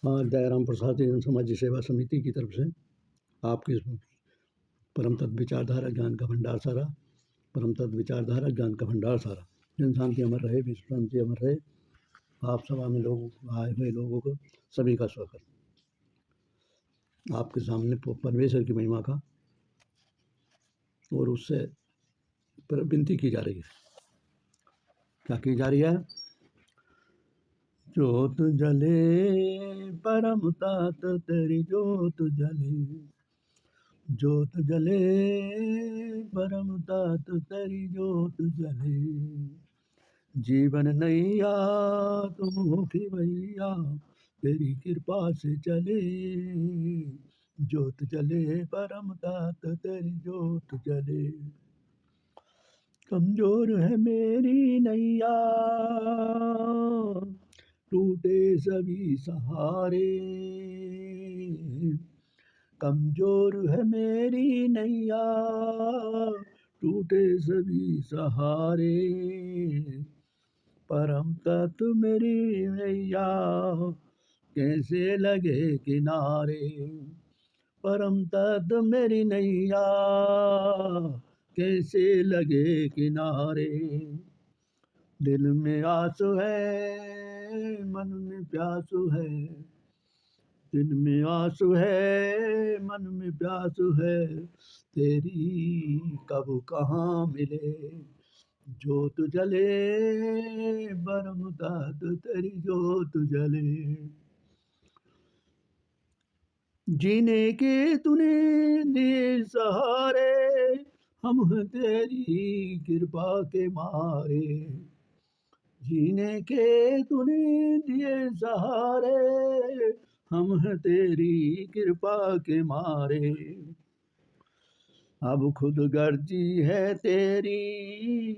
हाँ, दयाराम प्रसाद जन समाज सेवा समिति की तरफ से आपकी परम तत्व विचारधारा ज्ञान का भंडार सारा, परम तत्व विचारधारा ज्ञान का भंडार सारा, जन शांति अमर रहे, विश्व शांति अमर रहे। आप सभा में आए हुए लोगों को सभी का स्वागत। आपके सामने परमेश्वर की महिमा का और उससे विनती की जा रही है। क्या की जा रही है? ज्योत जले परम तात तेरी ज्योत जले, ज्योत जले परम तात तेरी ज्योत जले, जीवन नैया तुम हो कि भैया तेरी कृपा से चले, ज्योत जले परम तात तेरी ज्योत जले। कमजोर है मेरी नैया टूटे सभी सहारे, कमजोर है मेरी नैया टूटे सभी सहारे, परम तत्व मेरी नैया कैसे लगे किनारे, परम तत्व मेरी नैया कैसे लगे किनारे। दिल में आंसू है मन में प्यासू है, दिल में आंसू है मन में प्यासू है, तेरी कब कहाँ मिले, ज्योत जले परम तत्व तेरी ज्योत जले। जीने के तूने दिए सहारे, हम हैं तेरी कृपा के मारे, जीने के तूने दिए सहारे, हम हैं तेरी कृपा के मारे। अब खुद गर्जी है तेरी,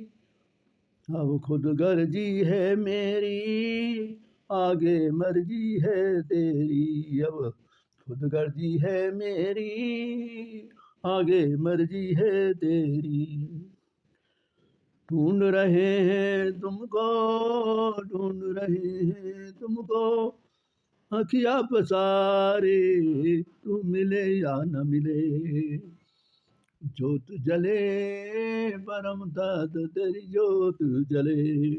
अब खुद गर्जी है मेरी, आगे मर्जी है तेरी, अब खुद गर्जी है मेरी, आगे मर्जी है तेरी। ढूंढ रहे हैं तुमको, ढूंढ रहे हैं तुमको, अखियाँ पसारे, तू मिले या न मिले, ज्योत जले परम तत्व तेरी ज्योत जले।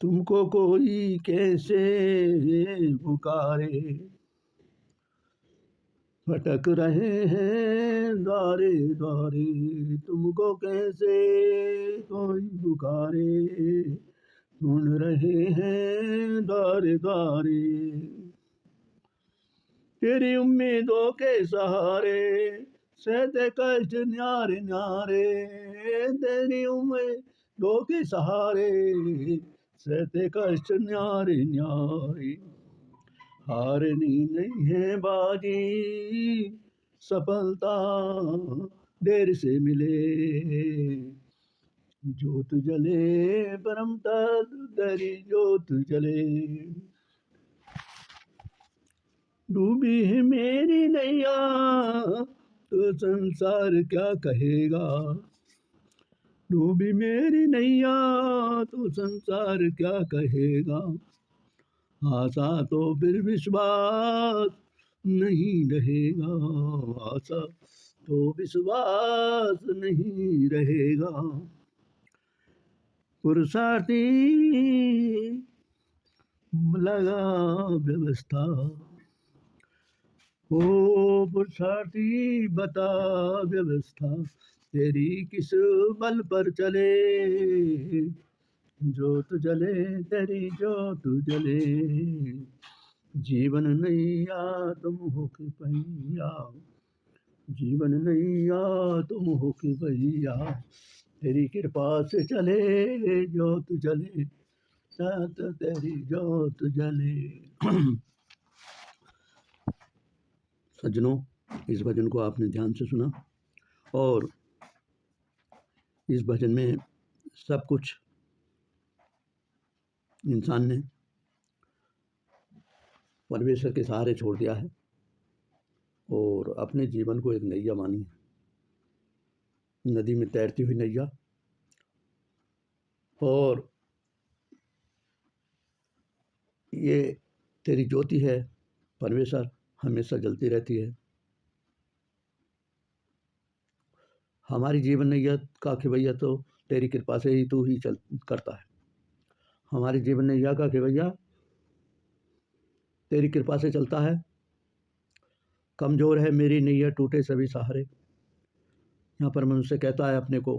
तुमको कोई कैसे पुकारे, भटक रहे हैं द्वारे द्वारे, तुमको कैसे कोई पुकारे, ढूंढ रहे हैं द्वारे द्वारे। तेरी उम्मीदों के सहारे सहते कष्ट न्यारे न्यारे, तेरी उम्मीदों के सहारे सहते कष्ट न्यारे न्यारे। हारनी नहीं है बाजी सफलता देर से मिले, ज्योत जले परम तत्व तेरी ज्योत जले। डूबी है मेरी नैया तो संसार क्या कहेगा, डूबी मेरी नैया तो संसार क्या कहेगा, आशा तो फिर विश्वास नहीं रहेगा, आशा तो विश्वास नहीं रहेगा। पुरुषार्थी लगा व्यवस्था, ओ पुरुषार्थी बता व्यवस्था, तेरी किस बल पर चले, ज्योत जले तेरी ज्योत जले। जीवन नैया तुम हो कि भैया, जीवन नैया तुम हो कि भैया, तेरी कृपा से चले ज्योत जले, साथ तेरी ज्योत जले। सज्जनों, इस भजन को आपने ध्यान से सुना और इस भजन में सब कुछ इंसान ने परमेश्वर के सहारे छोड़ दिया है और अपने जीवन को एक नैया मानी है, नदी में तैरती हुई नैया। और ये तेरी ज्योति है परमेश्वर, हमेशा जलती रहती है। हमारी जीवन नैया का खेवैया तो तेरी कृपा से ही तू ही चल करता है। हमारी जीवन नैया का खेवैया तेरी कृपा से चलता है। कमज़ोर है मेरी नैया टूटे सभी सहारे। यहाँ पर मनुष्य कहता है अपने को,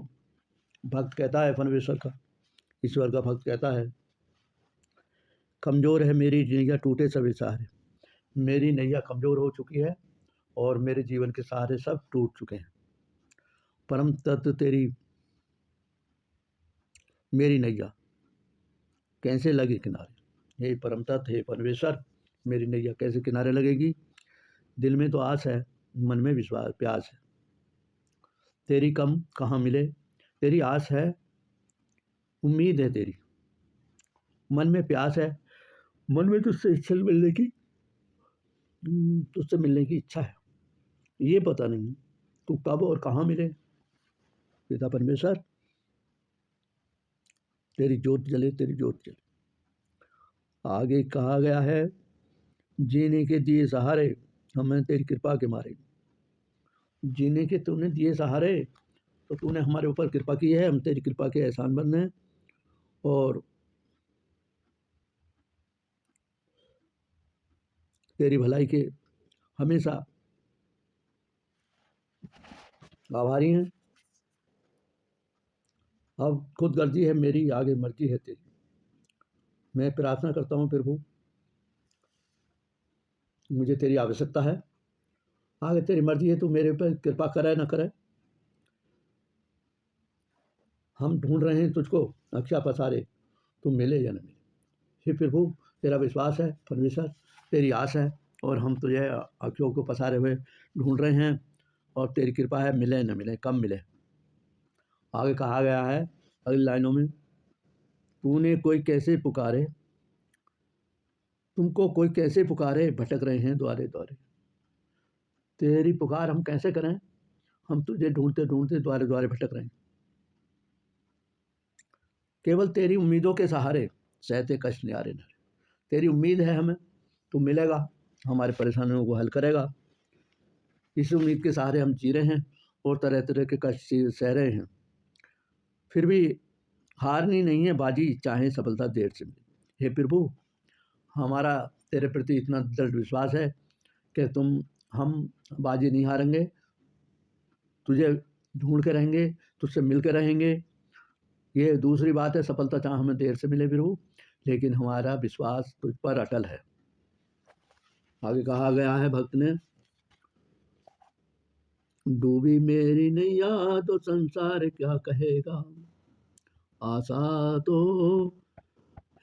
भक्त कहता है परमेश्वर का, ईश्वर का भक्त कहता है, कमज़ोर है मेरी नैया टूटे सभी सहारे। मेरी नैया कमज़ोर हो चुकी है और मेरे जीवन के सहारे सब टूट चुके हैं। परम तत्व तेरी मेरी नैया कैसे लगे किनारे। हे परम तत्व, हे परमेश्वर, मेरी नैया कैसे किनारे लगेगी। दिल में तो आस है, मन में विश्वास प्यास है, तेरी कम कहाँ मिले। तेरी आस है, उम्मीद है तेरी, मन में प्यास है, मन में तुझसे मिलने की इच्छा है। ये पता नहीं तू कब और कहाँ मिले। पिता परमेश्वर, तेरी ज्योत जले, तेरी ज्योत जले। आगे कहा गया है, जीने के दिए सहारे हमें तेरी कृपा के मारे। जीने के तूने दिए सहारे, तो तूने हमारे ऊपर कृपा की है, हम तेरी कृपा के एहसानमंद हैं। और तेरी भलाई के हमेशा आभारी हैं। अब खुद गर्जी है मेरी, आगे मर्जी है तेरी। मैं प्रार्थना करता हूँ प्रभु, मुझे तेरी आवश्यकता है। आगे तेरी मर्जी है, तू मेरे पर कृपा करे ना करे। हम ढूंढ रहे हैं तुझको अक्षा पसारे, तू मिले या न मिले। हे प्रभु, तेरा विश्वास है परमेश्वर, तेरी आस है, और हम तुझे अक्षों को पसारे हुए ढूंढ रहे हैं। और तेरी कृपा है, मिले न मिले, कब मिले। आगे कहा गया है अगली लाइनों में, तूने कोई कैसे पुकारे, तुमको कोई कैसे पुकारे, भटक रहे हैं द्वारे द्वारे। तेरी पुकार हम कैसे करें, हम तुझे ढूंढते ढूंढते द्वारे द्वारे भटक रहे हैं। केवल तेरी उम्मीदों के सहारे सहते कष्ट न्यारे नरे। तेरी उम्मीद है हमें, तू मिलेगा, हमारी परेशानियों को हल करेगा। इस उम्मीद के सहारे हम जी रहे हैं और तरह तरह के कष्ट सह रहे हैं। फिर भी हारनी नहीं है बाजी, चाहे सफलता देर से मिले। हे प्रभु, हमारा तेरे प्रति इतना दृढ़ विश्वास है कि हम बाजी नहीं हारेंगे, तुझे ढूंढ के रहेंगे, तुझसे मिल के रहेंगे। ये दूसरी बात है, सफलता चाहे हमें देर से मिले प्रभु, लेकिन हमारा विश्वास तुझ पर अटल है। आगे कहा गया है भक्त ने, डूबी मेरी नैया तो संसार क्या कहेगा, आशा तो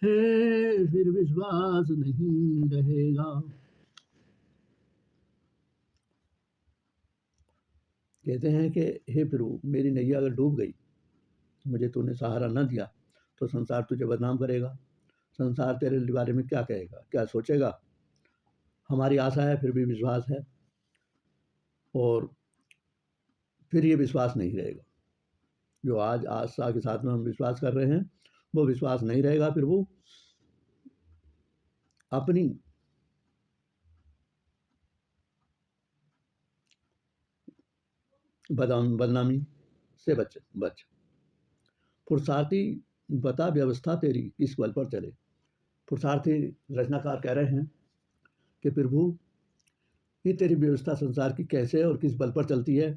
है फिर विश्वास नहीं रहेगा। कहते हैं कि हे प्रभु, मेरी नैया अगर डूब गई, मुझे तूने सहारा न दिया, तो संसार तुझे बदनाम करेगा। संसार तेरे बारे में क्या कहेगा, क्या सोचेगा। हमारी आशा है, फिर भी विश्वास है, और फिर ये विश्वास नहीं रहेगा। जो आज आशा के साथ में हम विश्वास कर रहे हैं, वो विश्वास नहीं रहेगा। फिर वो अपनी बदनामी से बच। पुरुषार्थी बता व्यवस्था तेरी किस बल पर चले। पुरुषार्थी रचनाकार कह रहे हैं कि प्रभु, ये तेरी व्यवस्था संसार की कैसे और किस बल पर चलती है।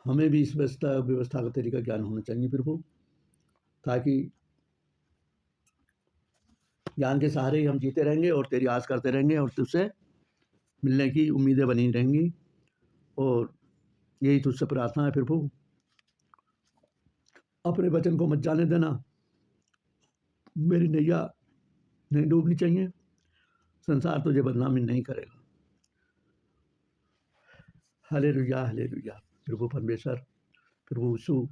हमें भी इस व्यवस्था का तरीका ज्ञान होना चाहिए प्रभु, ताकि ज्ञान के सहारे ही हम जीते रहेंगे और तेरी आस करते रहेंगे और तुझसे मिलने की उम्मीदें बनी रहेंगी। और यही तुझसे प्रार्थना है प्रभु, अपने वचन को मत जाने देना। मेरी नैया नहीं डूबनी चाहिए, संसार तुझे बदनामी नहीं करेगा। Hallelujah, hallelujah. प्रभु परमेश्वर, प्रभु यीशु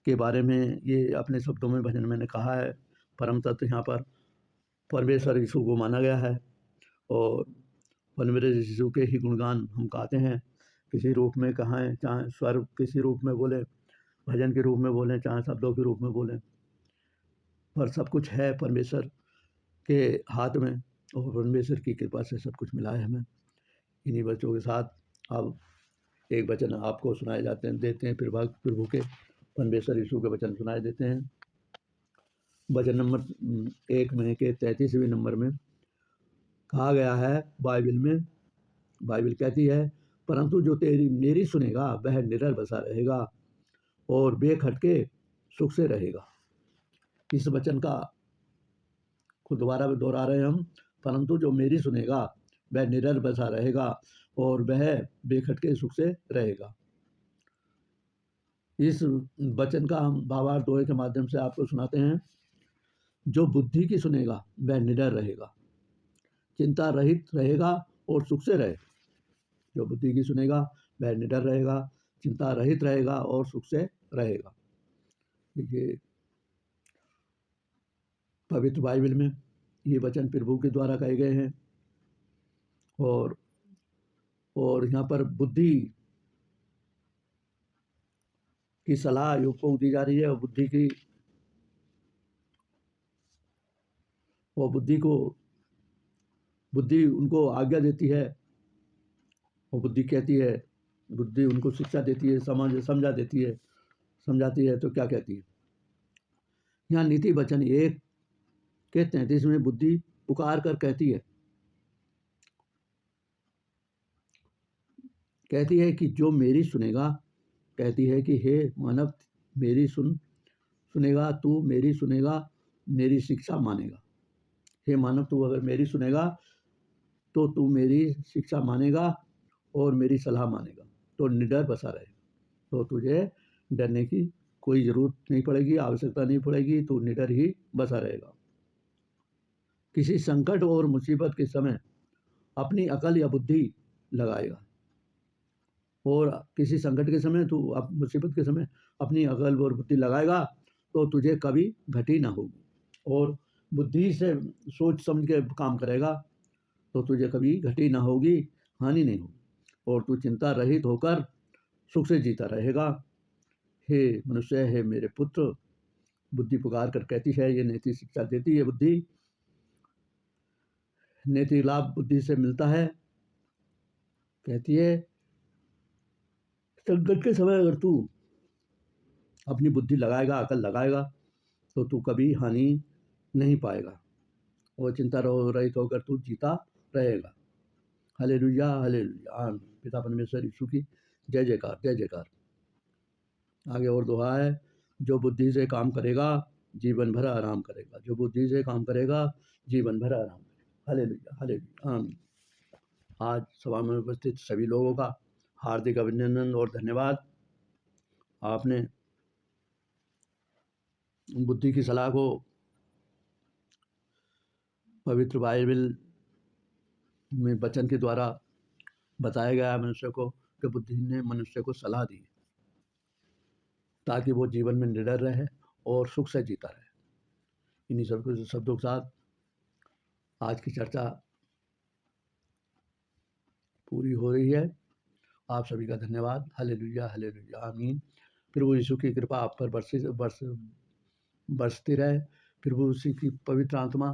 के बारे में ये अपने शब्दों में भजन मैंने कहा है। परम तत्व यहाँ पर परमेश्वर यीशु को माना गया है, और परमेश्वर यीशु के ही गुणगान हम गाते हैं। किसी रूप में कहें, चाहे स्वर किसी रूप में बोले, भजन के रूप में बोलें, चाहे शब्दों के रूप में बोलें, पर सब कुछ है परमेश्वर के हाथ में और परमेश्वर की कृपा से सब कुछ मिला है हमें। इन्हीं बच्चों के साथ अब एक वचन आपको सुनाए जाते हैं देते हैं, प्रभु के परमेश्वर यीशु के वचन सुनाए देते हैं। वचन नंबर 1 में के 33वें नंबर में कहा गया है बाइबल कहती है, परंतु जो तेरी मेरी सुनेगा वह निडर बसा रहेगा और बेखटके सुख से रहेगा। इस वचन का को दोबारा दोहरा रहे हैं हम, परंतु जो मेरी सुनेगा वह निडर बसा रहेगा और वह बेखटके सुख से रहेगा। इस वचन का हम भावार्थ दोहे के माध्यम से आपको सुनाते हैं। जो बुद्धि की सुनेगा वह निडर रहेगा, चिंता रहित रहेगा और सुख से रहे। जो बुद्धि की सुनेगा वह निडर रहेगा, चिंता रहित रहेगा और सुख से रहेगा। देखिए पवित्र बाइबल में ये वचन प्रभु के द्वारा कहे गए हैं और यहाँ पर बुद्धि की सलाह योग को दी जा रही है और बुद्धि उनको आज्ञा देती है और बुद्धि उनको शिक्षा देती है, समझाती है। तो क्या कहती है यहाँ नीति वचन 1 के 33 में बुद्धि पुकार कर कहती है कि जो मेरी सुनेगा, कहती है कि हे मानव मेरी सुनेगा, तू मेरी सुनेगा, मेरी शिक्षा मानेगा। हे मानव तू अगर मेरी सुनेगा तो तू मेरी शिक्षा मानेगा और मेरी सलाह मानेगा तो निडर बसा रहेगा। तो तुझे डरने की कोई ज़रूरत नहीं पड़ेगी, आवश्यकता नहीं पड़ेगी, तू निडर ही बसा रहेगा। किसी संकट और मुसीबत के समय अपनी अकल या बुद्धि लगाएगा और किसी संकट के समय मुसीबत के समय अपनी अकल और बुद्धि लगाएगा तो तुझे कभी घटी ना होगी और बुद्धि से सोच समझ के काम करेगा तो तुझे कभी घटी ना होगी, हानि नहीं होगी और तू चिंता रहित होकर सुख से जीता रहेगा। हे मनुष्य, हे मेरे पुत्र, बुद्धि पुकार कर कहती है, ये नैतिक शिक्षा देती है। बुद्धि नैतिक लाभ बुद्धि से मिलता है। कहती है संकट के समय अगर तू अपनी बुद्धि लगाएगा, अकल लगाएगा तो तू कभी हानि नहीं पाएगा और चिंता रहित होकर तू जीता रहेगा। हालेलुया, हालेलुया, आमीन। पिता परमेश्वर यीशु की जय जयकार, जय जयकार। आगे और दोहा है, जो बुद्धि से काम करेगा जीवन भर आराम करेगा। जो बुद्धि से काम करेगा जीवन भर आराम करेगा। हालेलुया, हालेलुया, आमीन। आज सभा में उपस्थित सभी लोगों का हार्दिक अभिनंदन और धन्यवाद। आपने बुद्धि की सलाह को पवित्र बाइबल में वचन के द्वारा बताया गया मनुष्य को कि बुद्धि ने मनुष्य को सलाह दी ताकि वो जीवन में निडर रहे और सुख से जीता रहे। इन्हीं सब शब्दों के साथ आज की चर्चा पूरी हो रही है। आप सभी का धन्यवाद। हालेलुया, हालेलुया, आमीन। प्रभु यीशु की कृपा आप पर बरसती रहे। प्रभु यीशु की पवित्र आत्मा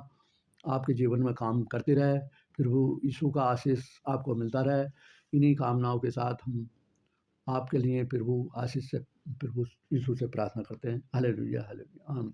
आपके जीवन में काम करती रहे। प्रभु यीशु का आशीष आपको मिलता रहे। इन्हीं कामनाओं के साथ हम आपके लिए प्रभु यीशु से प्रार्थना करते हैं। हालेलुया, हालेलुया, आमीन।